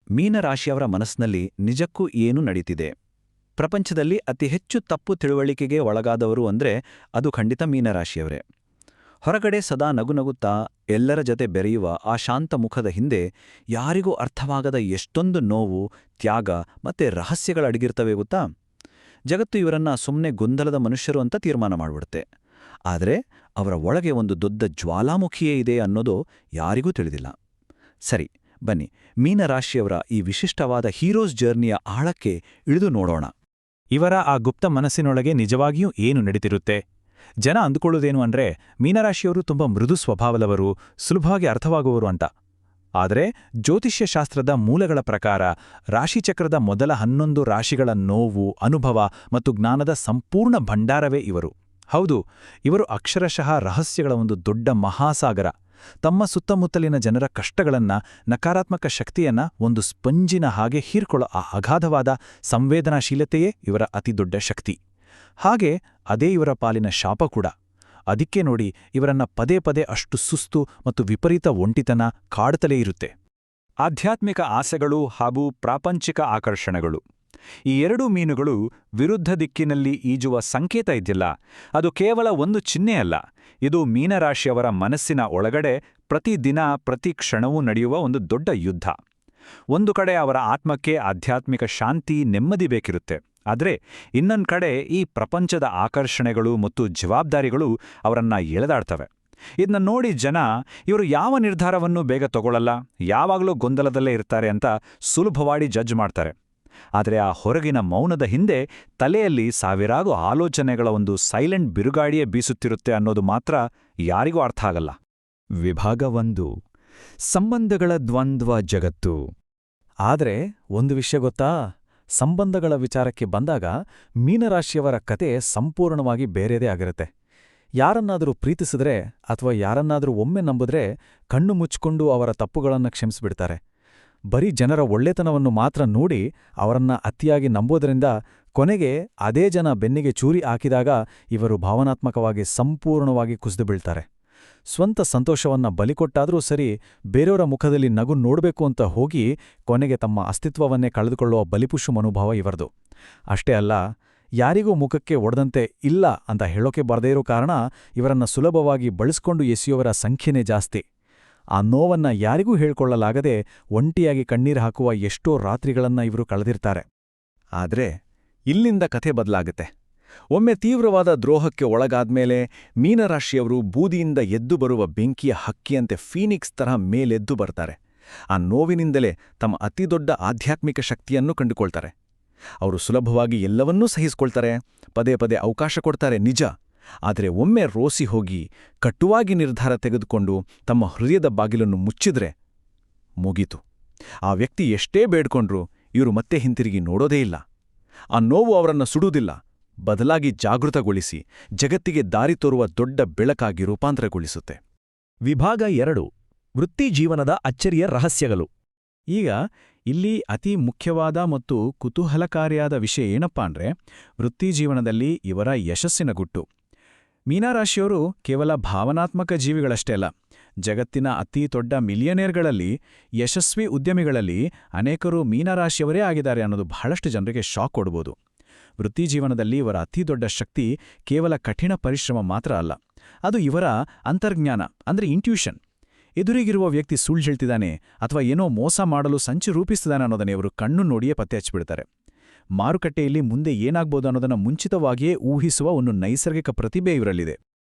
ಮೀನರಾಶಿಯವರ ಮನಸ್ಸಿನಲ್ಲಿ ನಿಜಕ್ಕೂ ಏನು ನಡೀತಿದೆ? ಪ್ರಪಂಚದಲ್ಲಿ ಅತಿ ಹೆಚ್ಚು ತಪ್ಪು ತಿಳುವಳಿಕೆಗೆ ಒಳಗಾದವರು ಅಂದ್ರೆ ಅದು ಖಂಡಿತ ಮೀನರಾಶಿಯವರೇ. ಹೊರಗಡೆ ಸದಾ ನಗುನಗುತ್ತಾ ಎಲ್ಲರ ಜತೆ ಬೆರೆಯುವ ಆ ಶಾಂತ ಮುಖದ ಹಿಂದೆ ಯಾರಿಗೂ ಅರ್ಥವಾಗದ ಎಷ್ಟೊಂದು ನೋವು, ತ್ಯಾಗ ಮತ್ತೆ ರಹಸ್ಯಗಳಡಗಿರ್ತವೆ ಗೊತ್ತಾ? ಜಗತ್ತು ಇವರನ್ನ ಸುಮ್ಮನೆ ಗೊಂದಲದ ಮನುಷ್ಯರು ಅಂತ ತೀರ್ಮಾನ ಮಾಡ್ಬಿಡುತ್ತೆ. ಆದರೆ ಅವರ ಒಳಗೆ ಒಂದು ದೊಡ್ಡ ಜ್ವಾಲಾಮುಖಿಯೇ ಇದೆ ಅನ್ನೋದು ಯಾರಿಗೂ ತಿಳಿದಿಲ್ಲ. ಸರಿ, ಬನ್ನಿ ಮೀನರಾಶಿಯವರ ಈ ವಿಶಿಷ್ಟವಾದ ಹೀರೋಸ್ ಜರ್ನಿಯ ಆಳಕ್ಕೆ ಇಳಿದು ನೋಡೋಣ. ಇವರ ಆ ಗುಪ್ತ ಮನಸ್ಸಿನೊಳಗೆ ನಿಜವಾಗಿಯೂ ಏನು ನಡೀತಿರುತ್ತೆ? ಜನ ಅಂದುಕೊಳ್ಳೋದೇನು ಅಂದ್ರೆ ಮೀನರಾಶಿಯವರು ತುಂಬ ಮೃದು ಸ್ವಭಾವದವರು, ಸುಲಭವಾಗಿ ಅರ್ಥವಾಗುವರು ಅಂತ. ಆದರೆ ಜ್ಯೋತಿಷ್ಯಶಾಸ್ತ್ರದ ಮೂಲಗಳ ಪ್ರಕಾರ ರಾಶಿಚಕ್ರದ ಮೊದಲ 11 ರಾಶಿಗಳ ನೋವು, ಅನುಭವ ಮತ್ತು ಜ್ಞಾನದ ಸಂಪೂರ್ಣ ಭಂಡಾರವೇ ಇವರು. ಹೌದು, ಇವರು ಅಕ್ಷರಶಃ ರಹಸ್ಯಗಳ ಒಂದು ದೊಡ್ಡ ಮಹಾಸಾಗರ. ತಮ್ಮ ಸುತ್ತಮುತ್ತಲಿನ ಜನರ ಕಷ್ಟಗಳನ್ನ, ನಕಾರಾತ್ಮಕ ಶಕ್ತಿಯನ್ನ ಒಂದು ಸ್ಪಂಜಿನ ಹಾಗೆ ಹೀರ್ಕೊಳ್ಳೋ ಆ ಅಗಾಧವಾದ ಸಂವೇದನಾಶೀಲತೆಯೇ ಇವರ ಅತಿದೊಡ್ಡ ಶಕ್ತಿ. ಹಾಗೆ ಅದೇ ಇವರ ಪಾಲಿನ ಶಾಪ ಕೂಡ. ಅದಕ್ಕೆ ನೋಡಿ ಇವರನ್ನ ಪದೇ ಪದೇ ಅಷ್ಟು ಸುಸ್ತು ಮತ್ತು ವಿಪರೀತ ಒಂಟಿತನ ಕಾಡುತ್ತಲೇ ಇರುತ್ತೆ. ಆಧ್ಯಾತ್ಮಿಕ ಆಸೆಗಳು ಹಾಗೂ ಪ್ರಾಪಂಚಿಕ ಆಕರ್ಷಣೆಗಳು, ಈ ಎರಡೂ ಮೀನುಗಳು ವಿರುದ್ಧ ದಿಕ್ಕಿನಲ್ಲಿ ಈಜುವ ಸಂಕೇತ ಇದೆಯಲ್ಲ, ಅದು ಕೇವಲ ಒಂದು ಚಿಹ್ನೆಯಲ್ಲ. ಇದು ಮೀನರಾಶಿಯವರ ಮನಸ್ಸಿನ ಒಳಗಡೆ ಪ್ರತಿದಿನ ಪ್ರತಿ ಕ್ಷಣವೂ ನಡೆಯುವ ಒಂದು ದೊಡ್ಡ ಯುದ್ಧ. ಒಂದು ಕಡೆ ಅವರ ಆತ್ಮಕ್ಕೆ ಆಧ್ಯಾತ್ಮಿಕ ಶಾಂತಿ, ನೆಮ್ಮದಿ ಬೇಕಿರುತ್ತೆ. ಆದರೆ ಇನ್ನೊಂದು ಕಡೆ ಈ ಪ್ರಪಂಚದ ಆಕರ್ಷಣೆಗಳು ಮತ್ತು ಜವಾಬ್ದಾರಿಗಳು ಅವರನ್ನ ಎಳೆದಾಡ್ತವೆ. ಇದನ್ನ ನೋಡಿ ಜನ ಇವರು ಯಾವ ನಿರ್ಧಾರವನ್ನೂ ಬೇಗ ತಗೊಳ್ಳಲ್ಲ, ಯಾವಾಗಲೂ ಗೊಂದಲದಲ್ಲೇ ಇರ್ತಾರೆ ಅಂತ ಸುಲಭವಾಗಿ ಜಡ್ಜ್ ಮಾಡ್ತಾರೆ. ಆದರೆ ಆ ಹೊರಗಿನ ಮೌನದ ಹಿಂದೆ ತಲೆಯಲ್ಲಿ ಸಾವಿರಾರು ಆಲೋಚನೆಗಳ ಒಂದು ಸೈಲೆಂಟ್ ಬಿರುಗಾಳಿಯೇ ಬೀಸುತ್ತಿರುತ್ತೆ ಅನ್ನೋದು ಮಾತ್ರ ಯಾರಿಗೂ ಅರ್ಥ ಆಗಲ್ಲ. ವಿಭಾಗ 1: ಸಂಬಂಧಗಳ ದ್ವಂದ್ವ ಜಗತ್ತು. ಆದರೆ ಒಂದು ವಿಷಯ ಗೊತ್ತಾ? ಸಂಬಂಧಗಳ ವಿಚಾರಕ್ಕೆ ಬಂದಾಗ ಮೀನರಾಶಿಯವರ ಕತೆ ಸಂಪೂರ್ಣವಾಗಿ ಬೇರೆದೇ ಆಗಿರುತ್ತೆ. ಯಾರನ್ನಾದರೂ ಪ್ರೀತಿಸಿದ್ರೆ ಅಥವಾ ಯಾರನ್ನಾದರೂ ಒಮ್ಮೆ ನಂಬಿದ್ರೆ ಕಣ್ಣು ಮುಚ್ಕೊಂಡು ಅವರ ತಪ್ಪುಗಳನ್ನು ಕ್ಷಮಿಸಿಬಿಡ್ತಾರೆ. ಬರೀ ಜನರ ಒಳ್ಳೆತನವನ್ನು ಮಾತ್ರ ನೋಡಿ ಅವರನ್ನ ಅತಿಯಾಗಿ ನಂಬೋದರಿಂದ ಕೊನೆಗೆ ಅದೇ ಜನ ಬೆನ್ನಿಗೆ ಚೂರಿ ಹಾಕಿದಾಗ ಇವರು ಭಾವನಾತ್ಮಕವಾಗಿ ಸಂಪೂರ್ಣವಾಗಿ ಕುಸಿದು ಬೀಳ್ತಾರೆ. ಸ್ವಂತ ಸಂತೋಷವನ್ನ ಬಲಿಕೊಟ್ಟಾದರೂ ಸರಿ, ಬೇರೆಯವರ ಮುಖದಲ್ಲಿ ನಗು ನೋಡಬೇಕು ಅಂತ ಹೋಗಿ ಕೊನೆಗೆ ತಮ್ಮ ಅಸ್ತಿತ್ವವನ್ನೇ ಕಳೆದುಕೊಳ್ಳುವ ಬಲಿಪುಷು ಮನೋಭಾವ ಇವರದು. ಅಷ್ಟೇ ಅಲ್ಲ, ಯಾರಿಗೂ ಮುಖಕ್ಕೆ ಒಡೆದಂತೆ ಇಲ್ಲ ಅಂತ ಹೇಳೋಕೆ ಬರದೇ ಇರೋ ಕಾರಣ ಇವರನ್ನ ಸುಲಭವಾಗಿ ಬಳಸ್ಕೊಂಡು ಎಸೆಯುವವರ ಸಂಖ್ಯೆನೇ ಜಾಸ್ತಿ. ಆ ನೋವನ್ನ ಯಾರಿಗೂ ಹೇಳ್ಕೊಳ್ಳಲಾಗದೆ ಒಂಟಿಯಾಗಿ ಕಣ್ಣೀರು ಹಾಕುವ ಎಷ್ಟೋ ರಾತ್ರಿಗಳನ್ನ ಇವರು ಕಳೆದಿರ್ತಾರೆ. ಆದ್ರೆ ಇಲ್ಲಿಂದ ಕಥೆ ಬದಲಾಗುತ್ತೆ. ಒಮ್ಮೆ ತೀವ್ರವಾದ ದ್ರೋಹಕ್ಕೆ ಒಳಗಾದ್ಮೇಲೆ ಮೀನರಾಶಿಯವರು ಬೂದಿಯಿಂದ ಎದ್ದು ಬರುವ ಬೆಂಕಿಯ ಹಕ್ಕಿಯಂತೆ ಫೀನಿಕ್ಸ್ ತರಹ ಮೇಲೆದ್ದು ಬರ್ತಾರೆ. ಆ ನೋವಿನಿಂದಲೇ ತಮ್ಮ ಅತಿದೊಡ್ಡ ಆಧ್ಯಾತ್ಮಿಕ ಶಕ್ತಿಯನ್ನು ಕಂಡುಕೊಳ್ತಾರೆ. ಅವರು ಸುಲಭವಾಗಿ ಎಲ್ಲವನ್ನೂ ಸಹಿಸಿಕೊಳ್ತಾರೆ, ಪದೇ ಪದೇ ಅವಕಾಶ ಕೊಡ್ತಾರೆ ನಿಜ. ಆದರೆ ಒಮ್ಮೆ ರೋಸಿ ಹೋಗಿ ಕಟುವಾಗಿ ನಿರ್ಧಾರ ತೆಗೆದುಕೊಂಡು ತಮ್ಮ ಹೃದಯದ ಬಾಗಿಲನ್ನು ಮುಚ್ಚಿದ್ರೆ ಮುಗೀತು. ಆ ವ್ಯಕ್ತಿ ಎಷ್ಟೇ ಬೇಡ್ಕೊಂಡ್ರೂ ಇವರು ಮತ್ತೆ ಹಿಂತಿರುಗಿ ನೋಡೋದೇ ಇಲ್ಲ. ಆ ನೋವು ಅವರನ್ನು ಸುಡುವುದಿಲ್ಲ, ಬದಲಾಗಿ ಜಾಗೃತಗೊಳಿಸಿ ಜಗತ್ತಿಗೆ ದಾರಿ ತೋರುವ ದೊಡ್ಡ ಬೆಳಕಾಗಿ ರೂಪಾಂತರಗೊಳಿಸುತ್ತೆ. ವಿಭಾಗ 2: ವೃತ್ತಿಜೀವನದ ಅಚ್ಚರಿಯ ರಹಸ್ಯಗಳು. ಈಗ ಇಲ್ಲಿ ಅತಿ ಮುಖ್ಯವಾದ ಮತ್ತು ಕುತೂಹಲಕಾರಿಯಾದ ವಿಷಯ ಏನಪ್ಪಾ ಅಂದ್ರೆ ವೃತ್ತಿಜೀವನದಲ್ಲಿ ಇವರ ಯಶಸ್ಸಿನ ಗುಟ್ಟು. ಮೀನರಾಶಿಯವರು ಕೇವಲ ಭಾವನಾತ್ಮಕ ಜೀವಿಗಳಷ್ಟೇ ಅಲ್ಲ, ಜಗತ್ತಿನ ಅತಿ ದೊಡ್ಡ ಮಿಲಿಯನೇರ್ಗಳಲ್ಲಿ, ಯಶಸ್ವಿ ಉದ್ಯಮಿಗಳಲ್ಲಿ ಅನೇಕರು ಮೀನರಾಶಿಯವರೇ ಆಗಿದ್ದಾರೆ ಅನ್ನೋದು ಬಹಳಷ್ಟು ಜನರಿಗೆ ಶಾಕ್ ಕೊಡ್ಬೋದು. ವೃತ್ತಿಜೀವನದಲ್ಲಿ ಇವರ ಅತಿದೊಡ್ಡ ಶಕ್ತಿ ಕೇವಲ ಕಠಿಣ ಪರಿಶ್ರಮ ಮಾತ್ರ ಅಲ್ಲ, ಅದು ಇವರ ಅಂತರ್ಜ್ಞಾನ ಅಂದ್ರೆ ಇಂಟ್ಯೂಷನ್. ಎದುರಿಗಿರುವ ವ್ಯಕ್ತಿ ಸುಳ್ಳು ಹೇಳ್ತಿದ್ದಾನೆ ಅಥವಾ ಏನೋ ಮೋಸ ಮಾಡಲು ಸಂಚು ರೂಪಿಸ್ತಿದ್ದಾನೆ ಅನ್ನೋದನ್ನ ಇವರು ಕಣ್ಣು ನೋಡಿಯೇ ಪತ್ತೆ ಹಚ್ಚಿಬಿಡ್ತಾರೆ. ಮಾರುಕಟ್ಟೆಯಲ್ಲಿ ಮುಂದೆ ಏನಾಗ್ಬೋದು ಅನ್ನೋದನ್ನು ಮುಂಚಿತವಾಗಿಯೇ ಊಹಿಸುವ ಒಂದು ನೈಸರ್ಗಿಕ ಪ್ರತಿಭೆ ಇವರಲ್ಲಿದೆ.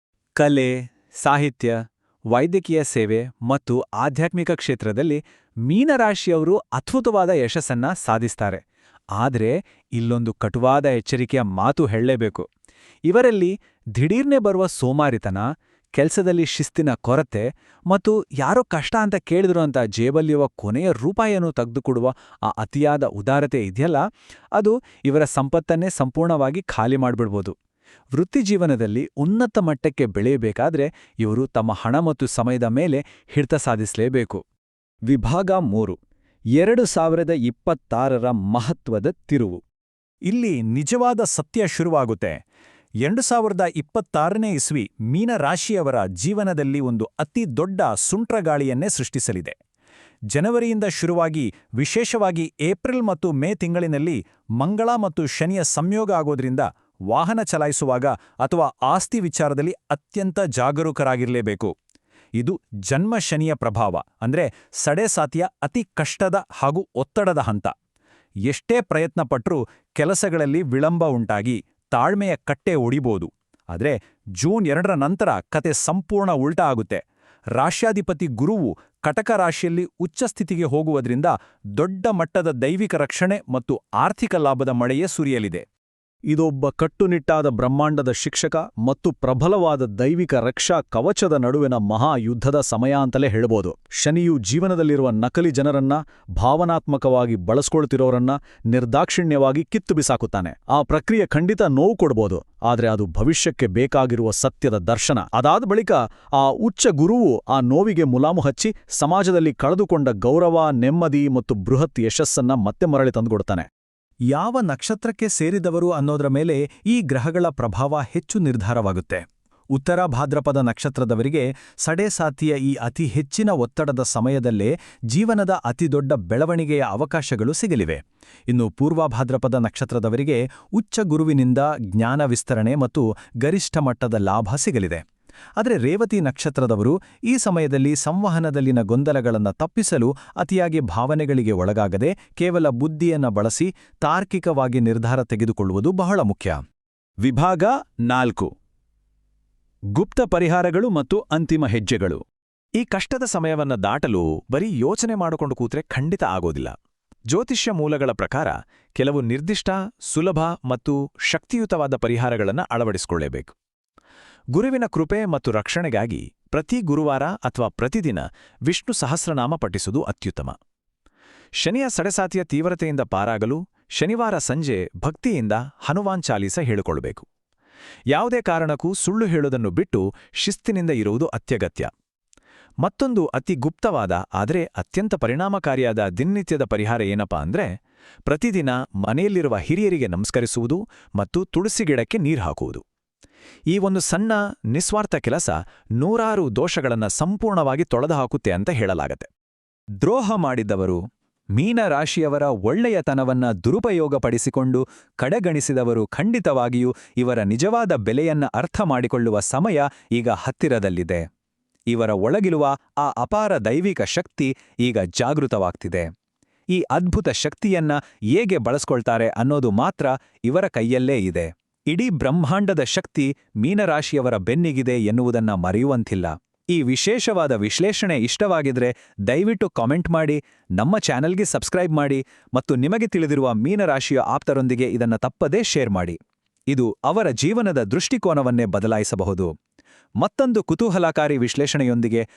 ಕಲೆ, ಸಾಹಿತ್ಯ, ವೈದ್ಯಕೀಯ ಸೇವೆ ಮತ್ತು ಆಧ್ಯಾತ್ಮಿಕ ಕ್ಷೇತ್ರದಲ್ಲಿ ಮೀನರಾಶಿಯವರು ಅದ್ಭುತವಾದ ಯಶಸ್ಸನ್ನ ಸಾಧಿಸ್ತಾರೆ. ಆದರೆ ಇಲ್ಲೊಂದು ಕಟುವಾದ ಎಚ್ಚರಿಕೆಯ ಮಾತು ಹೇಳಲೇಬೇಕು. ಇವರಲ್ಲಿ ದಿಢೀರ್ನೆ ಬರುವ ಸೋಮಾರಿತನ, ಕೆಲಸದಲ್ಲಿ ಶಿಸ್ತಿನ ಕೊರತೆ ಮತ್ತು ಯಾರೋ ಕಷ್ಟ ಅಂತ ಕೇಳಿದ್ರು ಅಂತ ಜೇಬಲ್ಲಿರುವ ಕೊನೆಯ ರೂಪಾಯಿಯನ್ನು ತೆಗೆದುಕೊಡುವ ಆ ಅತಿಯಾದ ಉದಾರತೆ ಇದೆಯಲ್ಲ, ಅದು ಇವರ ಸಂಪತ್ತನ್ನೇ ಸಂಪೂರ್ಣವಾಗಿ ಖಾಲಿ ಮಾಡಿಬಿಡ್ಬೋದು. ವೃತ್ತಿಜೀವನದಲ್ಲಿ ಉನ್ನತ ಮಟ್ಟಕ್ಕೆ ಬೆಳೆಯಬೇಕಾದ್ರೆ ಇವರು ತಮ್ಮ ಹಣ ಮತ್ತು ಸಮಯದ ಮೇಲೆ ಹಿಡಿತ ಸಾಧಿಸಲೇಬೇಕು. ವಿಭಾಗ 3: 2026ರ ಮಹತ್ವದ ತಿರುವು. ಇಲ್ಲಿ ನಿಜವಾದ ಸತ್ಯ ಶುರುವಾಗುತ್ತೆ. 2026ನೇ ಇಸ್ವಿ ಮೀನರಾಶಿಯವರ ಜೀವನದಲ್ಲಿ ಒಂದು ಅತಿ ದೊಡ್ಡ ಸುಂಟ್ರಗಾಳಿಯನ್ನೇ ಸೃಷ್ಟಿಸಲಿದೆ. ಜನವರಿಯಿಂದ ಶುರುವಾಗಿ ವಿಶೇಷವಾಗಿ ಏಪ್ರಿಲ್ ಮತ್ತು ಮೇ ತಿಂಗಳಿನಲ್ಲಿ ಮಂಗಳ ಮತ್ತು ಶನಿಯ ಸಂಯೋಗ ಆಗೋದ್ರಿಂದ ವಾಹನ ಚಲಾಯಿಸುವಾಗ ಅಥವಾ ಆಸ್ತಿ ವಿಚಾರದಲ್ಲಿ ಅತ್ಯಂತ ಜಾಗರೂಕರಾಗಿರಲೇಬೇಕು. ಇದು ಜನ್ಮ ಶನಿಯ ಪ್ರಭಾವ, ಅಂದ್ರೆ ಸಡೆಸಾತಿಯ ಅತಿ ಕಷ್ಟದ ಹಾಗೂ ಒತ್ತಡದ ಹಂತ. ಎಷ್ಟೇ ಪ್ರಯತ್ನ ಪಟ್ಟರೂ ಕೆಲಸಗಳಲ್ಲಿ ವಿಳಂಬ ಉಂಟಾಗಿ ತಾಳ್ಮೆಯ ಕಟ್ಟೆ ಒಡಿಬೋದು. ಆದರೆ ಜೂನ್ 2ರ ನಂತರ ಕತೆ ಸಂಪೂರ್ಣ ಉಲ್ಟಾ ಆಗುತ್ತೆ. ರಾಶ್ಯಾಧಿಪತಿ ಗುರುವು ಕಟಕ ರಾಶಿಯಲ್ಲಿ ಉಚ್ಚಸ್ಥಿತಿಗೆ ಹೋಗುವುದರಿಂದ ದೊಡ್ಡ ಮಟ್ಟದ ದೈವಿಕ ರಕ್ಷಣೆ ಮತ್ತು ಆರ್ಥಿಕ ಲಾಭದ ಮಳೆಯೇ ಸುರಿಯಲಿದೆ. ಇದೊಬ್ಬ ಕಟ್ಟುನಿಟ್ಟಾದ ಬ್ರಹ್ಮಾಂಡದ ಶಿಕ್ಷಕ ಮತ್ತು ಪ್ರಬಲವಾದ ದೈವಿಕ ರಕ್ಷಾ ಕವಚದ ನಡುವಿನ ಮಹಾಯುದ್ಧದ ಸಮಯ ಅಂತಲೇ ಹೇಳ್ಬೋದು. ಶನಿಯು ಜೀವನದಲ್ಲಿರುವ ನಕಲಿ ಜನರನ್ನ, ಭಾವನಾತ್ಮಕವಾಗಿ ಬಳಸ್ಕೊಳ್ತಿರೋರನ್ನ ನಿರ್ದಾಕ್ಷಿಣ್ಯವಾಗಿ ಕಿತ್ತು ಬಿಸಾಕುತ್ತಾನೆ. ಆ ಪ್ರಕ್ರಿಯೆ ಖಂಡಿತ ನೋವು ಕೊಡ್ಬೋದು, ಆದ್ರೆ ಅದು ಭವಿಷ್ಯಕ್ಕೆ ಬೇಕಾಗಿರುವ ಸತ್ಯದ ದರ್ಶನ. ಅದಾದ ಬಳಿಕ ಆ ಉಚ್ಚ ಗುರುವು ಆ ನೋವಿಗೆ ಮುಲಾಮು ಹಚ್ಚಿ ಸಮಾಜದಲ್ಲಿ ಕಳೆದುಕೊಂಡ ಗೌರವ, ನೆಮ್ಮದಿ ಮತ್ತು ಬೃಹತ್ ಯಶಸ್ಸನ್ನ ಮತ್ತೆ ಮರಳಿ ತಂದುಕೊಡ್ತಾನೆ. ಯಾವ ನಕ್ಷತ್ರಕ್ಕೆ ಸೇರಿದವರು ಅನ್ನೋದರ ಮೇಲೆ ಈ ಗ್ರಹಗಳ ಪ್ರಭಾವ ಹೆಚ್ಚು ನಿರ್ಧಾರವಾಗುತ್ತೆ. ಉತ್ತರ ಭಾದ್ರಪದ ನಕ್ಷತ್ರದವರಿಗೆ ಸಡೆಸಾತಿಯ ಈ ಅತಿ ಹೆಚ್ಚಿನ ಒತ್ತಡದ ಸಮಯದಲ್ಲೇ ಜೀವನದ ಅತಿದೊಡ್ಡ ಬೆಳವಣಿಗೆಯ ಅವಕಾಶಗಳು ಸಿಗಲಿವೆ. ಇನ್ನು ಪೂರ್ವ ಭಾದ್ರಪದ ನಕ್ಷತ್ರದವರಿಗೆ ಉಚ್ಚ ಗುರುವಿನಿಂದ ಜ್ಞಾನ ವಿಸ್ತರಣೆ ಮತ್ತು ಗರಿಷ್ಠ ಮಟ್ಟದ ಲಾಭ ಸಿಗಲಿದೆ. ಆದರೆ ರೇವತಿ ನಕ್ಷತ್ರದವರು ಈ ಸಮಯದಲ್ಲಿ ಸಂವಹನದಲ್ಲಿನ ಗೊಂದಲಗಳನ್ನು ತಪ್ಪಿಸಲು ಅತಿಯಾಗಿ ಭಾವನೆಗಳಿಗೆ ಒಳಗಾಗದೆ ಕೇವಲ ಬುದ್ಧಿಯನ್ನ ಬಳಸಿ ತಾರ್ಕಿಕವಾಗಿ ನಿರ್ಧಾರ ತೆಗೆದುಕೊಳ್ಳುವುದು ಬಹಳ ಮುಖ್ಯ. ವಿಭಾಗ 4. ಗುಪ್ತ ಪರಿಹಾರಗಳು ಮತ್ತು ಅಂತಿಮ ಹೆಜ್ಜೆಗಳು. ಈ ಕಷ್ಟದ ಸಮಯವನ್ನ ದಾಟಲು ಬರೀ ಯೋಚನೆ ಮಾಡಿಕೊಂಡು ಕೂತ್ರೆ ಖಂಡಿತ ಆಗೋದಿಲ್ಲ. ಜ್ಯೋತಿಷ್ಯ ಮೂಲಗಳ ಪ್ರಕಾರ ಕೆಲವು ನಿರ್ದಿಷ್ಟ, ಸುಲಭ ಮತ್ತು ಶಕ್ತಿಯುತವಾದ ಪರಿಹಾರಗಳನ್ನು ಅಳವಡಿಸಿಕೊಳ್ಳಬೇಕು. ಗುರುವಿನ ಕೃಪೆ ಮತ್ತು ರಕ್ಷಣೆಗಾಗಿ ಪ್ರತಿ ಗುರುವಾರ ಅಥವಾ ಪ್ರತಿದಿನ ವಿಷ್ಣು ಸಹಸ್ರನಾಮ ಪಠಿಸುವುದು ಅತ್ಯುತ್ತಮ. ಶನಿಯ ಸಡೆಸಾತಿಯ ತೀವ್ರತೆಯಿಂದ ಪಾರಾಗಲು ಶನಿವಾರ ಸಂಜೆ ಭಕ್ತಿಯಿಂದ ಹನುಮಾನ್ ಚಾಲೀಸ ಹೇಳಿಕೊಳ್ಳಬೇಕು. ಯಾವುದೇ ಕಾರಣಕ್ಕೂ ಸುಳ್ಳು ಹೇಳುವುದನ್ನು ಬಿಟ್ಟು ಶಿಸ್ತಿನಿಂದ ಇರುವುದು ಅತ್ಯಗತ್ಯ. ಮತ್ತೊಂದು ಅತಿ ಗುಪ್ತವಾದ ಆದರೆ ಅತ್ಯಂತ ಪರಿಣಾಮಕಾರಿಯಾದ ದಿನನಿತ್ಯದ ಪರಿಹಾರ ಏನಪ್ಪಾ ಅಂದ್ರೆ, ಪ್ರತಿದಿನ ಮನೆಯಲ್ಲಿರುವ ಹಿರಿಯರಿಗೆ ನಮಸ್ಕರಿಸುವುದು ಮತ್ತು ತುಳಸಿ ಗಿಡಕ್ಕೆ ನೀರು ಹಾಕುವುದು. ಈ ಒಂದು ಸಣ್ಣ ನಿಸ್ವಾರ್ಥ ಕೆಲಸ ನೂರಾರು ದೋಷಗಳನ್ನು ಸಂಪೂರ್ಣವಾಗಿ ತೊಳೆದು ಹಾಕುತ್ತೆ ಅಂತ ಹೇಳಲಾಗತ್ತೆ. ದ್ರೋಹ ಮಾಡಿದವರು, ಮೀನರಾಶಿಯವರ ಒಳ್ಳೆಯತನವನ್ನ ದುರುಪಯೋಗಪಡಿಸಿಕೊಂಡು ಕಡೆಗಣಿಸಿದವರು ಖಂಡಿತವಾಗಿಯೂ ಇವರ ನಿಜವಾದ ಬೆಲೆಯನ್ನ ಅರ್ಥ ಮಾಡಿಕೊಳ್ಳುವ ಸಮಯ ಈಗ ಹತ್ತಿರದಲ್ಲಿದೆ. ಇವರ ಒಳಗಿರುವ ಆ ಅಪಾರ ದೈವಿಕ ಶಕ್ತಿ ಈಗ ಜಾಗೃತವಾಗ್ತಿದೆ. ಈ ಅದ್ಭುತ ಶಕ್ತಿಯನ್ನ ಹೇಗೆ ಬಳಸ್ಕೊಳ್ತಾರೆ ಅನ್ನೋದು ಮಾತ್ರ ಇವರ ಕೈಯಲ್ಲೇ ಇದೆ. ಇಡೀ ಬ್ರಹ್ಮಾಂಡದ ಶಕ್ತಿ ಮೀನರಾಶಿಯವರ ಬೆನ್ನಿಗಿದೆ ಎನ್ನುವುದನ್ನ ಮರೆಯುವಂತಿಲ್ಲ. ಈ ವಿಶೇಷವಾದ ವಿಶ್ಲೇಷಣೆ ಇಷ್ಟವಾಗಿದ್ರೆ ದಯವಿಟ್ಟು ಕಾಮೆಂಟ್ ಮಾಡಿ, ನಮ್ಮ ಚಾನೆಲ್ಗೆ ಸಬ್ಸ್ಕ್ರೈಬ್ ಮಾಡಿ ಮತ್ತು ನಿಮಗೆ ತಿಳಿದಿರುವ ಮೀನರಾಶಿಯ ಆಪ್ತರೊಂದಿಗೆ ಇದನ್ನ ತಪ್ಪದೇ ಶೇರ್ ಮಾಡಿ. ಇದು ಅವರ ಜೀವನದ ದೃಷ್ಟಿಕೋನವನ್ನೇ ಬದಲಾಯಿಸಬಹುದು. ಮತ್ತೊಂದು ಕುತೂಹಲಕಾರಿ ವಿಶ್ಲೇಷಣೆಯೊಂದಿಗೆ